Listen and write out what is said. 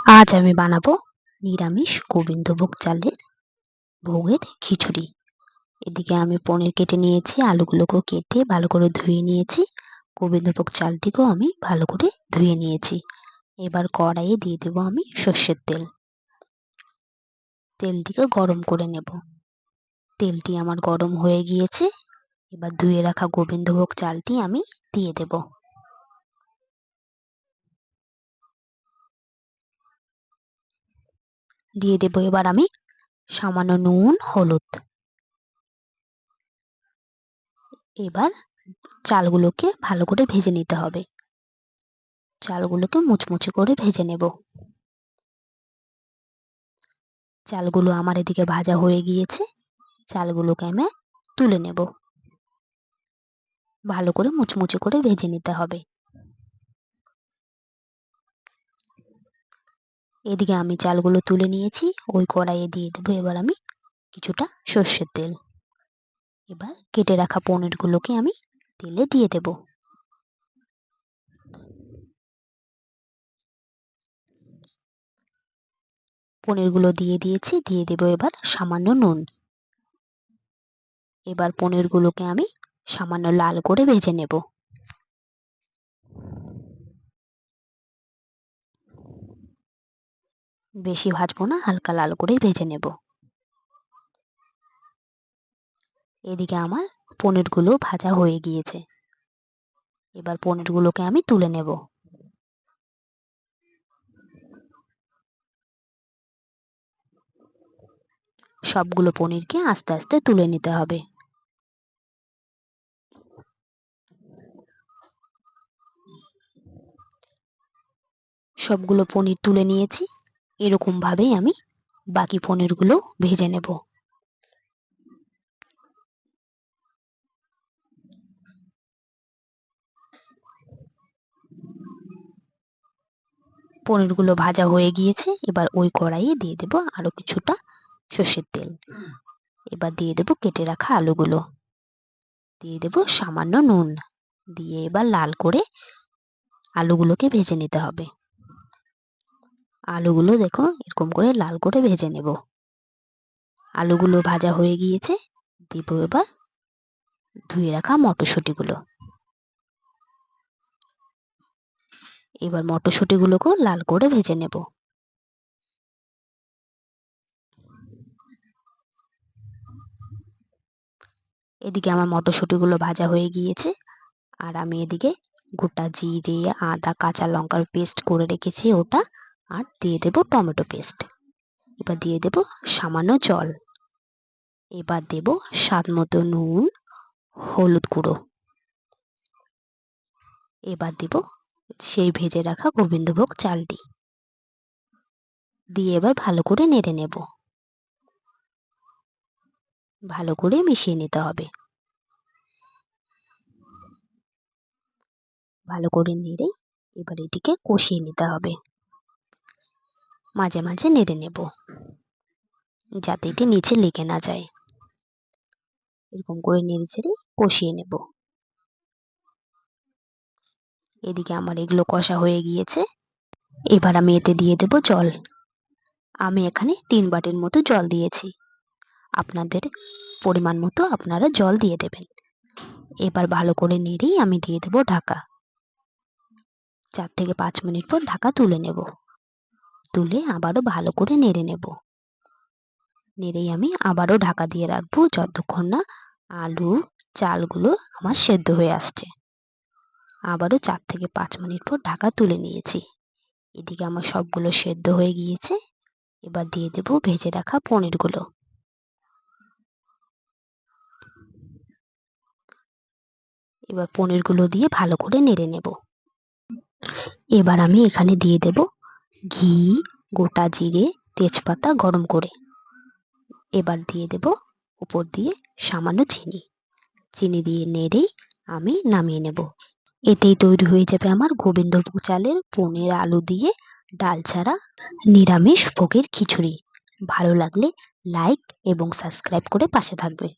আজ আমি বানাবো নিরামিষ গোবিন্দভোগ চালের ভোগের খিচুড়ি। এদিকে আমি পনির কেটে নিয়েছি, আলুগুলোকেও কেটে ভালো করে ধুয়ে নিয়েছি, গোবিন্দভোগ চালটিকেও আমি ভালো করে ধুয়ে নিয়েছি। এবার কড়াইয়ে দিয়ে দেবো আমি সর্ষের তেল। তেলটিকে গরম করে নেব। তেলটি আমার গরম হয়ে গিয়েছে। এবার ধুয়ে রাখা গোবিন্দভোগ চালটি আমি দিয়ে দেব। দিয়ে দেব এবার আমি সামান্য নুন, হলুদ। এবার চালগুলোকে ভালো করে ভেজে নিতে হবে। চালগুলোকে মুচমুচে করে ভেজে নেব। চালগুলো আমার এদিকে ভাজা হয়ে গিয়েছে। চালগুলোকে আমি তুলে নেব। ভালো করে মুচমুচে করে ভেজে নিতে হবে। এদিকে আমি চালগুলো তুলে নিয়েছি। ওই কড়াইয়ে দিয়ে দেবো এবার আমি কিছুটা সর্ষের তেল। এবার কেটে রাখা পনিরগুলোকে আমি তেলে দিয়ে দেব। পনিরগুলো দিয়ে দিয়েছি। দিয়ে দেব এবার সামান্য নুন। এবার পনিরগুলোকে আমি সামান্য লাল করে ভেজে নেব। বেশি ভাজবো না, হালকা লাল করেই ভেজে নেব। এদিকে আমার পনিরগুলো ভাজা হয়ে গিয়েছে। এবার পনিরগুলোকে আমি তুলে নেব। সবগুলো পনিরকে আস্তে আস্তে তুলে নিতে হবে। সবগুলো পনির তুলে নিয়েছি। এরকম ভাবেই আমি বাকি পনিরগুলো ভেজে নেব। পনিরগুলো ভাজা হয়ে গিয়েছে। এবার ওই কড়াইয়ে দিয়ে দেব আরো কিছুটা সর্ষের তেল। এবার দিয়ে দেব কেটে রাখা আলুগুলো। দিয়ে দেব সামান্য নুন। দিয়ে এবার লাল করে আলুগুলোকে ভেজে নিতে হবে। আলুগুলো দেখো এরকম করে লাল করে ভেজে নেব। আলুগুলো ভাজা হয়ে গিয়েছে। দিব এবার ধুয়ে রাখা মটরশুঁটিগুলো। এবার মটরশুঁটিগুলোকেও লাল করে ভেজে নেব। এদিকে আমার মটরশুঁটিগুলো ভাজা হয়ে গিয়েছে। আর আমি এদিকে গোটা জিরে, আদা, কাঁচা লঙ্কার পেস্ট করে রেখেছি ওটা, আর দিয়ে দেব টমেটো পেস্ট। এবার দিয়ে দেব সামান্য জল। এবার দেব স্বাদ মতো নুন, হলুদ গুঁড়ো। এবার দেব সেই ভেজে রাখা গোবিন্দভোগ চালটি। দিয়ে এবার ভালো করে নেড়ে নেব। ভালো করে মিশিয়ে নিতে হবে। ভালো করে নেড়ে এবার এটিকে কষিয়ে নিতে হবে। মাঝে মাঝে নেড়ে নেব যাতে এটি নিচে লেগে না যায়। এরকম করে নেড়ে চেড়ে কষিয়ে নেব। এদিকে আমার এগুলো কষা হয়ে গিয়েছে। এবার আমি এতে দিয়ে দেব জল। আমি এখানে 3 বাটির মতো জল দিয়েছি। আপনাদের পরিমাণ মতো আপনারা জল দিয়ে দেবেন। এবার ভালো করে নেড়েই আমি দিয়ে দেব ঢাকা। 4 থেকে 5 মিনিট পর ঢাকা তুলে নেব। তুলে আবারও ভালো করে নেড়ে নেব। নেড়েই আমি আবারও ঢাকা দিয়ে রাখবো যতক্ষণ না আলু, চালগুলো আমার সেদ্ধ হয়ে আসছে। আবারও 4 থেকে 5 মিনিট পর ঢাকা তুলে নিয়েছি। এদিকে আমার সবগুলো সেদ্ধ হয়ে গিয়েছে। এবার দিয়ে দেব ভেজে রাখা পনিরগুলো। এবার পনিরগুলো দিয়ে ভালো করে নেড়ে নেব। এবার আমি এখানে দিয়ে দেব ঘি, গোটা জিরে, তেজপাতা গরম করে। এবার দিয়ে দেব উপর দিয়ে সামান্য চিনি। চিনি দিয়ে নেড়েই আমি নামিয়ে নেব। এতেই তৈরি হয়ে যাবে আমার গোবিন্দভোগ চালের পনির আলু দিয়ে ডাল ছাড়া নিরামিষ ভোগের খিচুড়ি। ভালো লাগলে লাইক এবং সাবস্ক্রাইব করে পাশে থাকবে।